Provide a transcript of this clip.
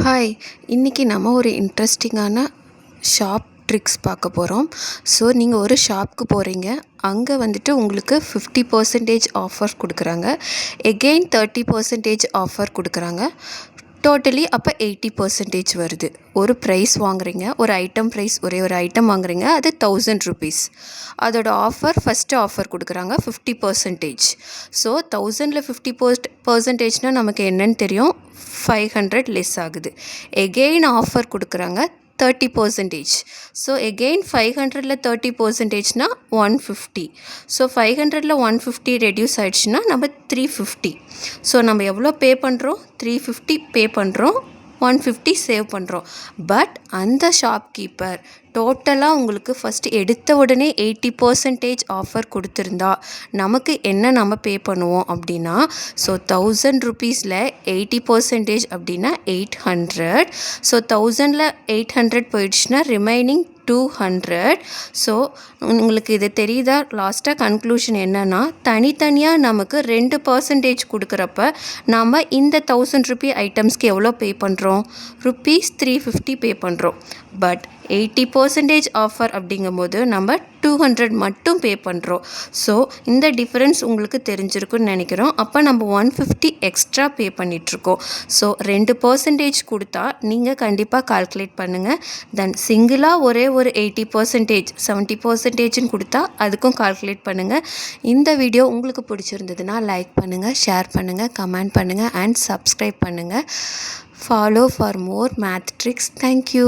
Hi, இன்றைக்கி நம்ம ஒரு இன்ட்ரெஸ்டிங்கான ஷாப் ட்ரிக்ஸ் பார்க்க போகிறோம். ஸோ நீங்கள் ஒரு ஷாப்புக்கு போகிறீங்க, அங்கே வந்துட்டு உங்களுக்கு 50% ஆஃபர் கொடுக்குறாங்க, எகெயின் 30% ஆஃபர் கொடுக்குறாங்க, டோட்டலி அப்போ 80% வருது. ஒரு ப்ரைஸ் வாங்குறீங்க, ஒரு ஐட்டம் ப்ரைஸ், ஒரே ஒரு ஐட்டம் வாங்குறீங்க, அது 1000 rupees. அதோட ஆஃபர் ஃபஸ்ட்டு ஆஃபர் கொடுக்குறாங்க 50%. ஸோ 1000ல் 50%னால் நமக்கு என்னன்னு தெரியும், 500 லெஸ் ஆகுது. எகெயின் ஆஃபர் கொடுக்குறாங்க 30%. ஸோ எகெயின் 500ல் 30%னால் 150. ஸோ 500ல் 150 ரெடியூஸ் ஆகிடுச்சுன்னா நம்ம 350. ஸோ நம்ம எவ்வளோ பே பண்ணுறோம், 350 பே பண்ணுறோம், 150 சேவ் பண்ணுறோம். பட் அந்த ஷாப்கீப்பர் டோட்டலாக உங்களுக்கு ஃபஸ்ட்டு எடுத்த உடனே 80% ஆஃபர் கொடுத்துருந்தா நமக்கு என்ன நம்ம பே பண்ணுவோம் அப்படின்னா, ஸோ 1000 rupeesல 80% அப்படின்னா 800. ஸோ 1000ல் 800 போயிடுச்சுன்னா ரிமைனிங் 200. ஸோ உங்களுக்கு இது தெரியுதா? லாஸ்ட்டாக கன்க்ளூஷன் என்னென்னா, தனித்தனியாக நமக்கு 2% கொடுக்குறப்ப நாம் இந்த 1000 rupee ஐட்டம்ஸ்க்கு எவ்வளோ பே பண்ணுறோம், ₹350 பே பண்ணுறோம். பட் 80% ஆஃபர் அப்படிங்கும்போது நம்ம 200 மட்டும் பே பண்ணுறோம். ஸோ இந்த டிஃப்ரென்ஸ் உங்களுக்கு தெரிஞ்சிருக்குன்னு நினைக்கிறோம். அப்போ நம்ம 150 எக்ஸ்ட்ரா பே பண்ணிகிட்ருக்கோம். ஸோ 2% கொடுத்தா நீங்கள் கண்டிப்பாக கால்குலேட் பண்ணுங்கள். தென் சிங்கிளாக ஒரே ஒரு 80%, 70%ன்னு கொடுத்தா அதுக்கும் கால்குலேட் பண்ணுங்கள். இந்த வீடியோ உங்களுக்கு பிடிச்சிருந்ததுன்னா லைக் பண்ணுங்கள், ஷேர் பண்ணுங்கள், கமெண்ட் பண்ணுங்கள் அண்ட் சப்ஸ்கிரைப் பண்ணுங்கள். Follow for more math tricks. Thank you.